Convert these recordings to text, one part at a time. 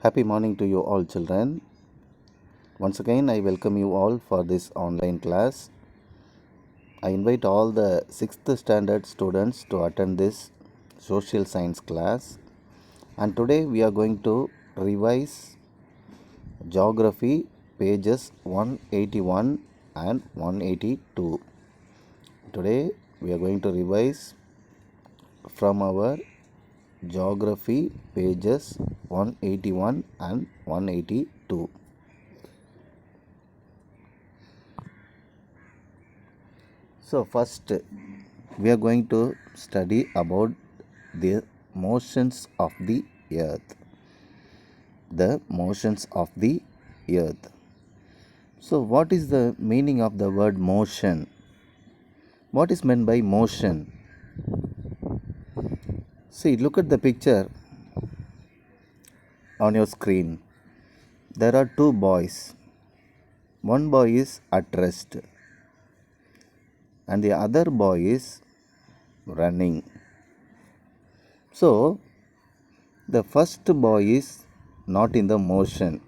Happy morning to you all, children. Once again, I welcome you all for this online class. I invite all the 6th standard students to attend this social science class. And today we are going to revise geography pages 181 and 182. Today we are going to revise from our geography pages 181 and 182. So first we are going to study about the motions of the earth. The motions of the earth. So what is the meaning of the word motion? What is meant by motion? See, look at the picture on your screen. There are two boys. One boy is at rest and the other boy is running. So the first boy is not in the motion.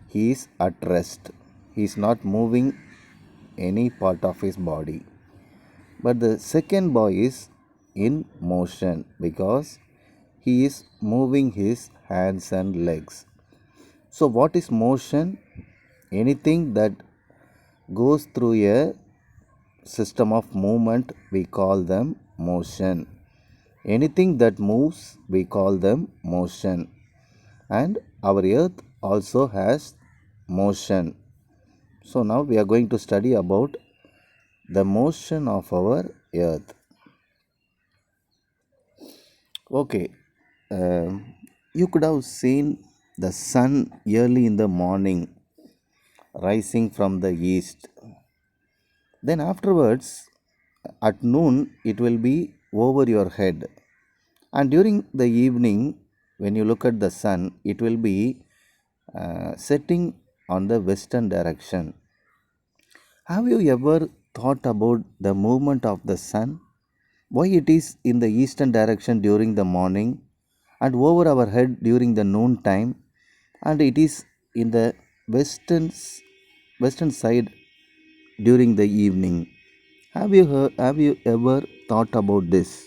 He is at rest. He is not moving any part of his body. But the second boy is in motion because he is moving his hands and legs. So, what is motion? Anything that goes through a system of movement, we call them motion. Anything that moves, we call them motion. And our earth also has motion. So now we are going to study about the motion of our earth. Okay, you could have seen the sun early in the morning rising from the east. Then afterwards, at noon, it will be over your head. And during the evening, when you look at the sun, it will be setting on the western direction. Have you ever thought about the movement of the sun? Why it is in the eastern direction during the morning and over our head during the noon time, and it is in the western side during the evening? Have you ever thought about this?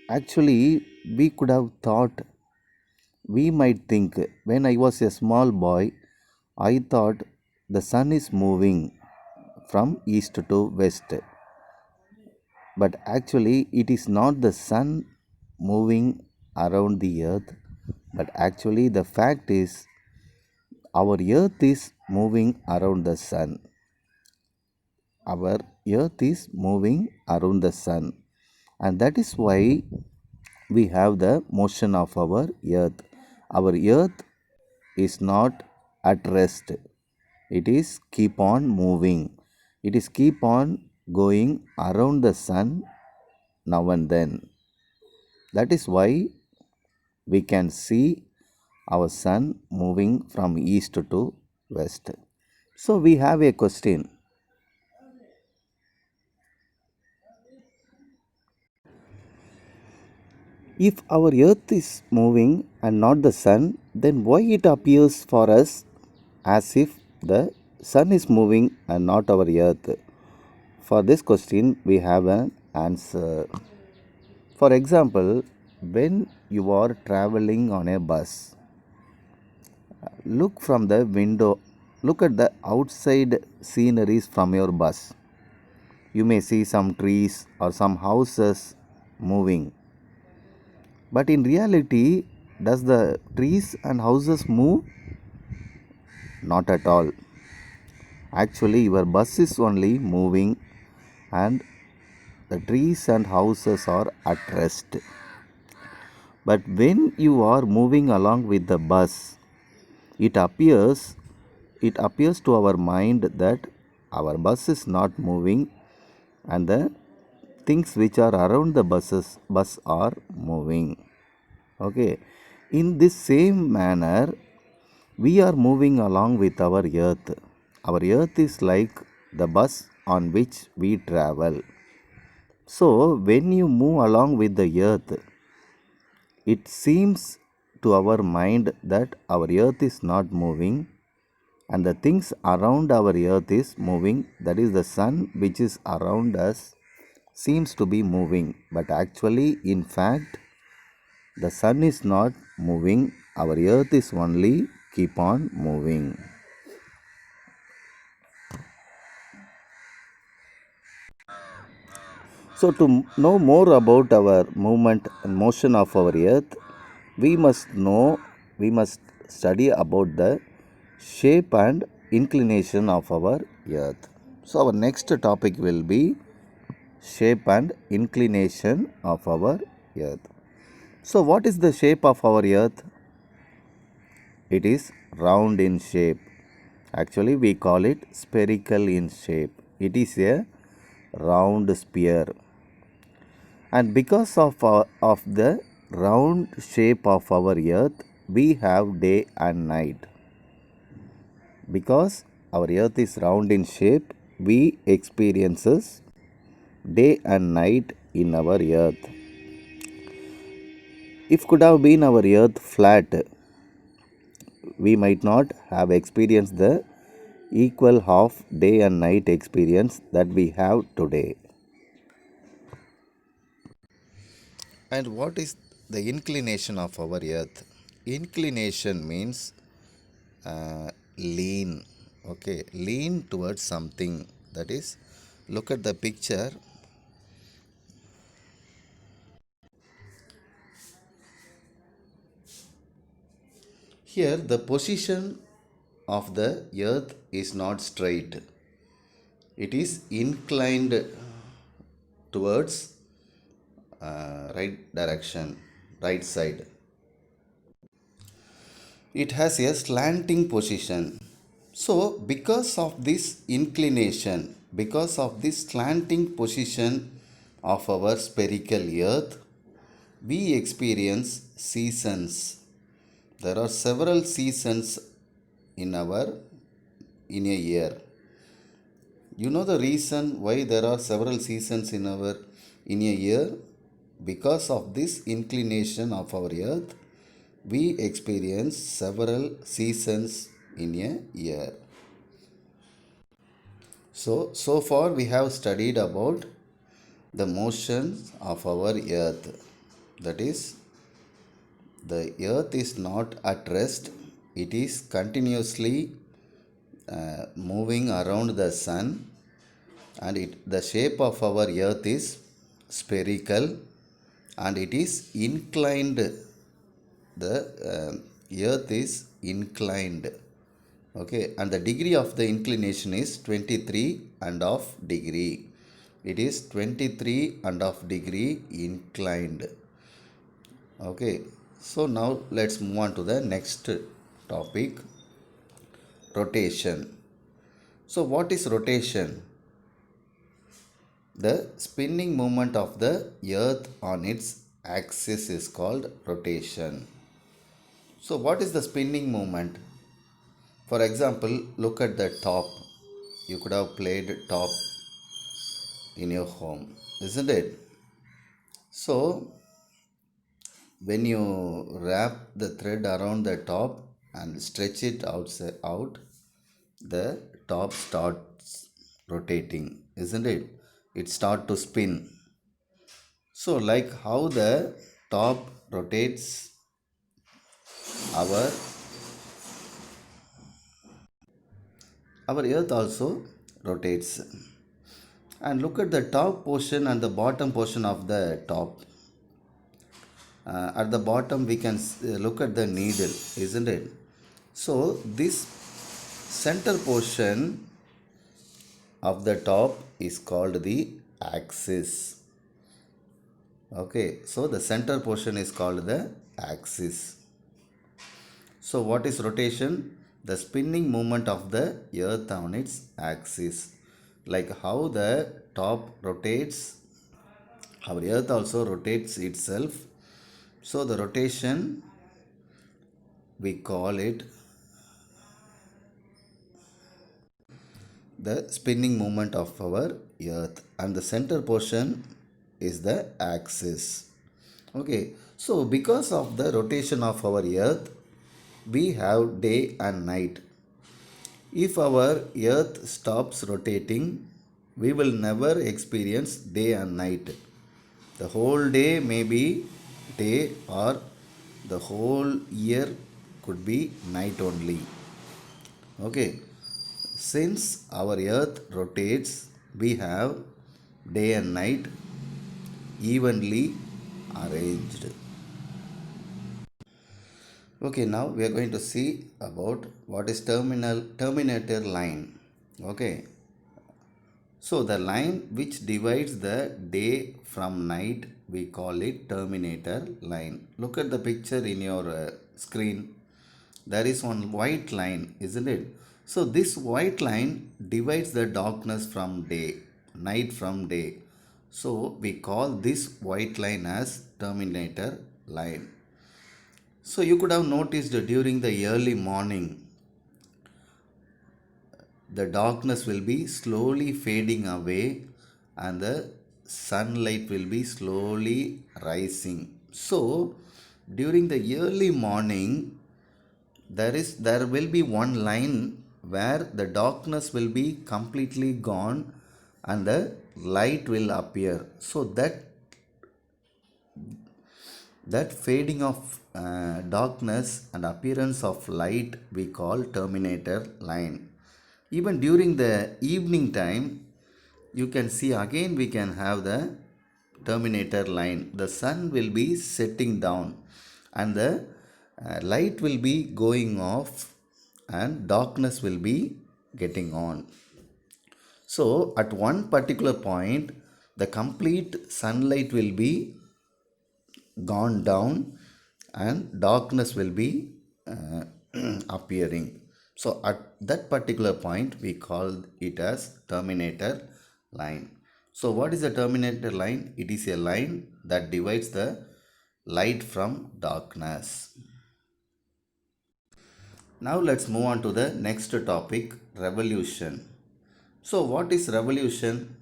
Actually, we could have thought, we might think, when I was a small boy, I thought the sun is moving from east to west. But actually, it is not the sun moving around the earth, but actually, the fact is, our earth is moving around the sun. Our earth is moving around the sun, and that is why we have the motion of our earth. Our earth is not at rest, it is keep on moving, it is keep on going around the sun now and then. That is why we can see our sun moving from east to west. So we have a question. If our earth is moving and not the sun, then why it appears for us as if the sun is moving and not our earth? For this question, we have an answer. For example, when you are traveling on a bus, look from the window, look at the outside sceneries from your bus. You may see some trees or some houses moving. But in reality, does the trees and houses move? Not at all. Actually, your bus is only moving and the trees and houses are at rest. But when you are moving along with the bus, it appears to our mind that our bus is not moving and the things which are around the bus are moving. Okay, in this same manner, we are moving along with our earth. Our earth is like the bus on which we travel. So when you move along with the earth, It seems to our mind that our earth is not moving and the things around our earth is moving, that is the sun which is around us seems to be moving, but actually in fact the sun is not moving, our earth is only keep on moving. So to know more about our movement and motion of our earth, we must study about the shape and inclination of our earth. So our next topic will be shape and inclination of our earth. So what is the shape of our earth? It is round in shape. Actually we call it spherical in shape. It is a round sphere. And because of the round shape of our earth, we have day and night. Because our earth is round in shape, we experiences day and night in our earth. If could have been our earth flat, we might not have experienced the equal half day and night experience that we have today. And what is the inclination of our earth? Inclination means lean. Okay, lean towards something. That is, look at the picture. Here, the position of the earth is not straight, it is inclined towards right direction, right side. It has a slanting position. So, because of this inclination, because of this slanting position of our spherical earth, we experience seasons. There are several seasons in a year. You know the reason why there are several seasons in a year? Because of this inclination of our earth, we experience several seasons in a year. So far we have studied about the motions of our earth. That is, the earth is not at rest, it is continuously moving around the sun, and the shape of our earth is spherical and it is inclined. The earth is inclined. Okay, and the degree of the inclination is 23 and half degree. It is 23 and half degree inclined. Okay, so now let's move on to the next topic, rotation. So what is rotation? The spinning movement of the earth on its axis is called rotation. So what is the spinning movement? For example, look at the top. You could have played top in your home, isn't it? So when you wrap the thread around the top and stretch it out, the top starts rotating, isn't it? It starts to spin. So like how the top rotates, our our earth also rotates. And look at the top portion and the bottom portion of the top. At the bottom we can look at the needle, isn't it? So this center portion of the top is called the axis. Okay, so the center portion is called the axis. So what is rotation? The spinning movement of the earth on its axis. Like how the top rotates, our earth also rotates itself. So the rotation, we call it the spinning movement of our earth, and the center portion is the axis. Okay, so because of the rotation of our earth, we have day and night. If our earth stops rotating, we will never experience day and night. The whole day may be day, or the whole year could be night only. Okay, since our earth rotates, we have day and night evenly arranged. Okay, now we are going to see about what is terminator line. Okay, so the line which divides the day from night, we call it terminator line. Look at the picture in your screen. There is one white line, isn't it? So this white line divides the darkness from day, night from day. So we call this white line as terminator line. So you could have noticed during the early morning, the darkness will be slowly fading away and the sunlight will be slowly rising. So during the early morning, there will be one line where the darkness will be completely gone and the light will appear. So that fading of darkness and appearance of light we call terminator line. Even during the evening time, you can see again we can have the terminator line. The sun will be setting down and the light will be going off and darkness will be getting on. So at one particular point, the complete sunlight will be gone down and darkness will be appearing. So at that particular point, we call it as terminator line. So what is a terminator line? It is a line that divides the light from darkness. Now let's move on to the next topic, revolution. So what is revolution?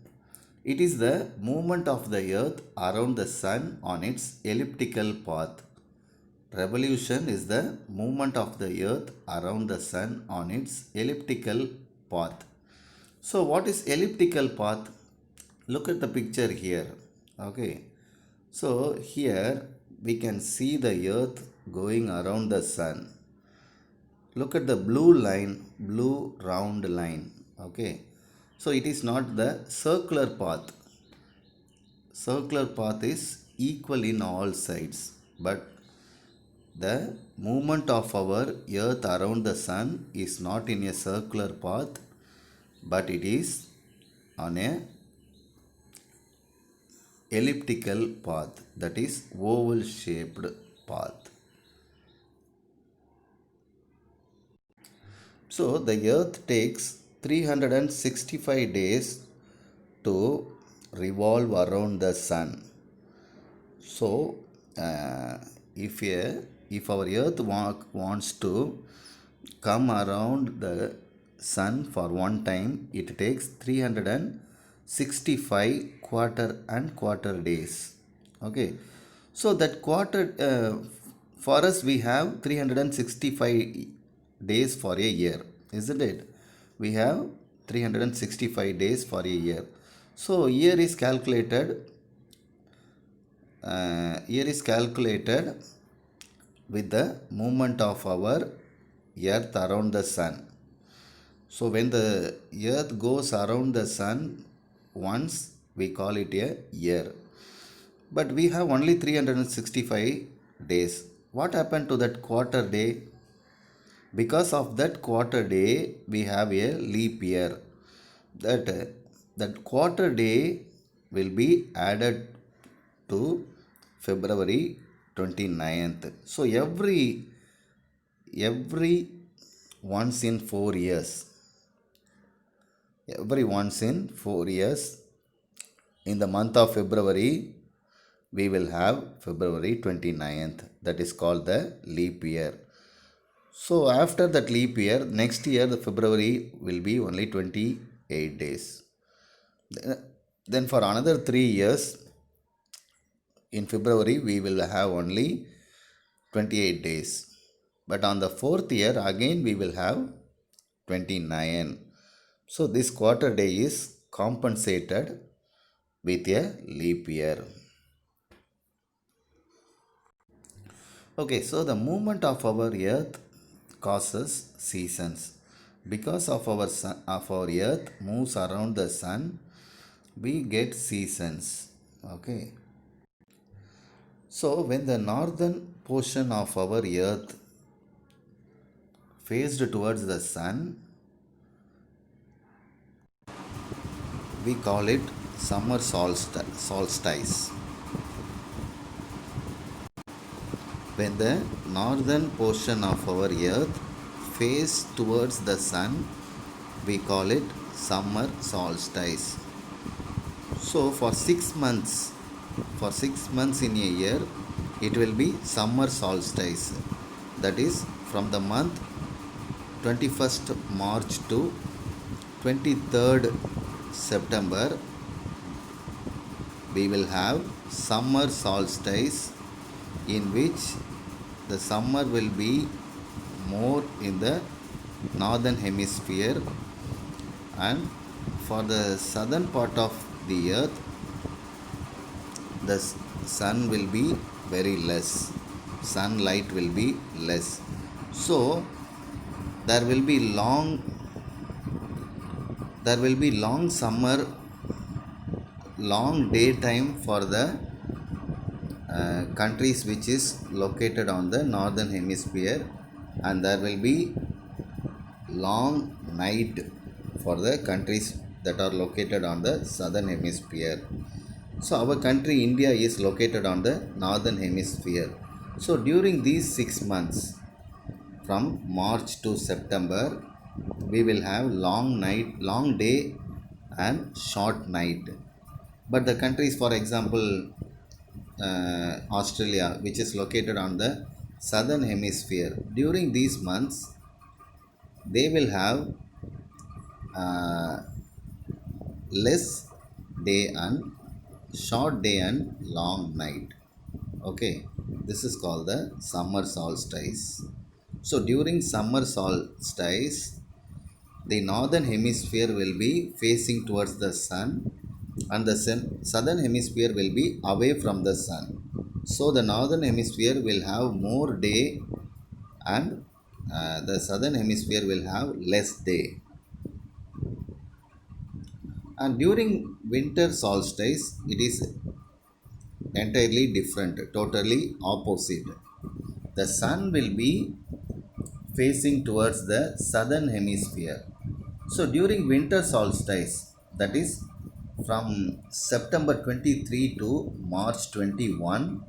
It is the movement of the earth around the sun on its elliptical path. Revolution is the movement of the earth around the sun on its elliptical path. So what is elliptical path? Look at the picture here. Okay. So here we can see the earth going around the sun. Look at the blue line, blue round line. Okay. So it is not the circular path. Circular path is equal in all sides, but the movement of our earth around the sun is not in a circular path, but it is on a elliptical path, that is oval shaped path. So the earth takes 365 days to revolve around the sun. So if our earth wants to come around the sun for one time, it takes 365 quarter days. Okay, so that for us we have 365 days for a year, isn't it? We have 365 days for a year. So year is calculated with the movement of our earth around the sun. So when the earth goes around the sun once, we call it a year. But we have only 365 days. What happened to that quarter day? Because of that quarter day, we have a leap year. That quarter day will be added to February 29th. So every once in 4 years, in the month of February, we will have February 29th. That is called the leap year. So after that leap year, next year the February will be only 28 days. Then for another 3 years, In February, we will have only 28 days. But on the fourth year, again we will have 29. So this quarter day is compensated with a leap year. Okay, so the movement of our earth causes seasons. Because of our earth moves around the sun, we get seasons. Okay. So when the northern portion of our earth faced towards the sun, we call it summer solstice. When the northern portion of our earth face towards the sun, we call it summer solstice. So for 6 months in a year, it will be summer solstice. That is from the month 21st March to 23rd September, we will have summer solstice, in which the summer will be more in the northern hemisphere, and for the southern part of the earth, the sun will be very less, sunlight will be less. So there will be long summer, long daytime for the countries which is located on the northern hemisphere, and there will be long night for the countries that are located on the southern hemisphere. So our country India is located on the northern hemisphere. So during these 6 months, from March to September, we will have long night, long day and short night. But the countries, for example, Australia, which is located on the southern hemisphere, during these months, they will have less day and short day and long night. Okay, this is called the summer solstice. So during summer solstice, the northern hemisphere will be facing towards the sun, and the southern hemisphere will be away from the sun. So the northern hemisphere will have more day, and the southern hemisphere will have less day. And during winter solstice, it is entirely different, totally opposite. The sun will be facing towards the southern hemisphere. So during winter solstice, that is from September 23 to March 21,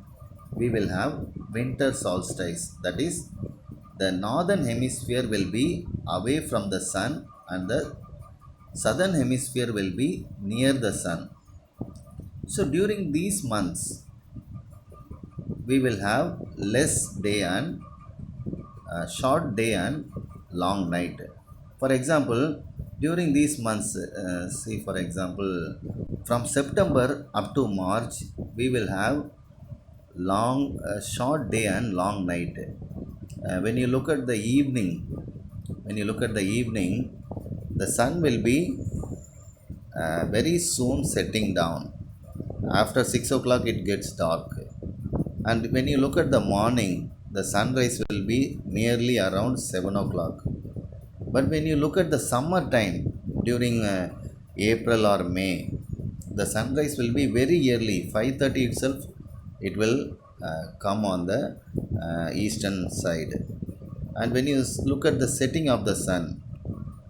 we will have winter solstice. That is, the northern hemisphere will be away from the sun, and the southern hemisphere will be near the sun. So during these months, we will have less day and short day and long night. For example, during these months, see for example, from September up to March, we will have short day and long night. When you look at the evening, the sun will be very soon setting down. After 6 o'clock, it gets dark. And when you look at the morning, the sunrise will be nearly around 7 o'clock. But when you look at the summer time, during April or May, the sunrise will be very early, 5:30 itself. It will come on the eastern side. And when you look at the setting of the sun,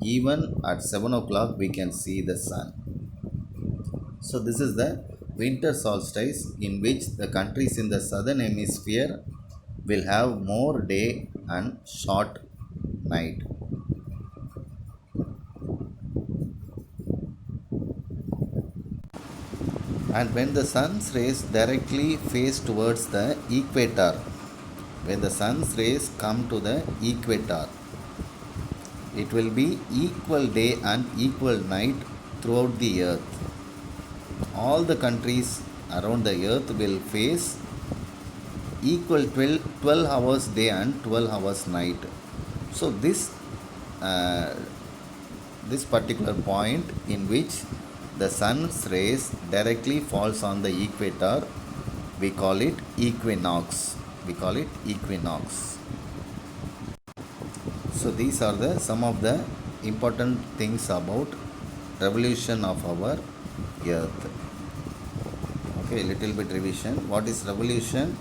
even at 7 o'clock, we can see the sun. So this is the winter solstice, in which the countries in the southern hemisphere will have more day and short night. And when the sun's rays directly face towards the equator, when the sun's rays come to the equator, it will be equal day and equal night throughout the earth. All the countries around the earth will face equal 12 hours day and 12 hours night. So uh, this particular point in which the sun's rays directly falls on the equator, we call it equinox. So these are the some of the important things about revolution of our earth. Okay, little bit revision. What is revolution?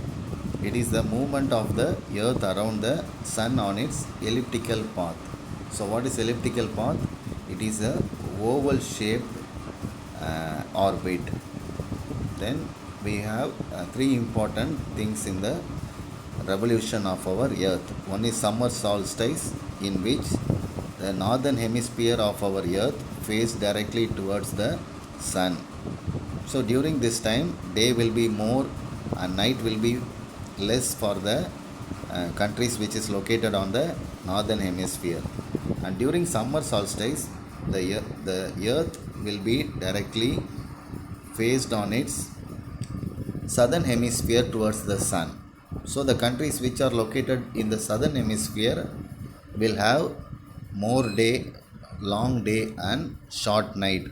It is the movement of the earth around the sun on its elliptical path. So what is elliptical path? It is a oval shaped orbit. Then we have three important things in the revolution of our earth. One is summer solstice, in which the northern hemisphere of our earth face directly towards the sun. So during this time, day will be more and night will be less for the countries which is located on the northern hemisphere. And during summer solstice, the earth will be directly faced on its southern hemisphere towards the sun. So the countries which are located in the southern hemisphere will have more day, long day and short night.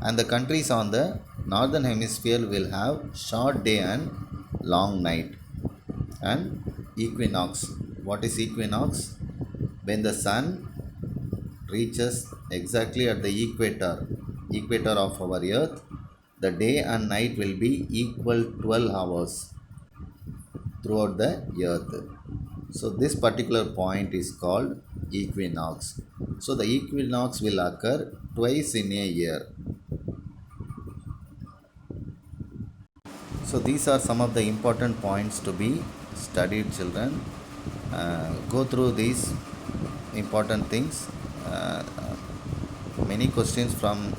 And the countries on the northern hemisphere will have short day and long night. And equinox. What is equinox? When the sun reaches exactly at the equator of our earth, the day and night will be equal 12 hours throughout the earth. So this particular point is called equinox. So the equinox will occur twice in a year. So these are some of the important points to be studied, children. Go through these important things. Many questions from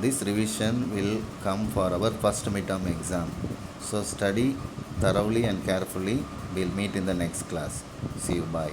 this revision will come for our first midterm exam. So study thoroughly and carefully. We'll meet in the next class. See you. Bye.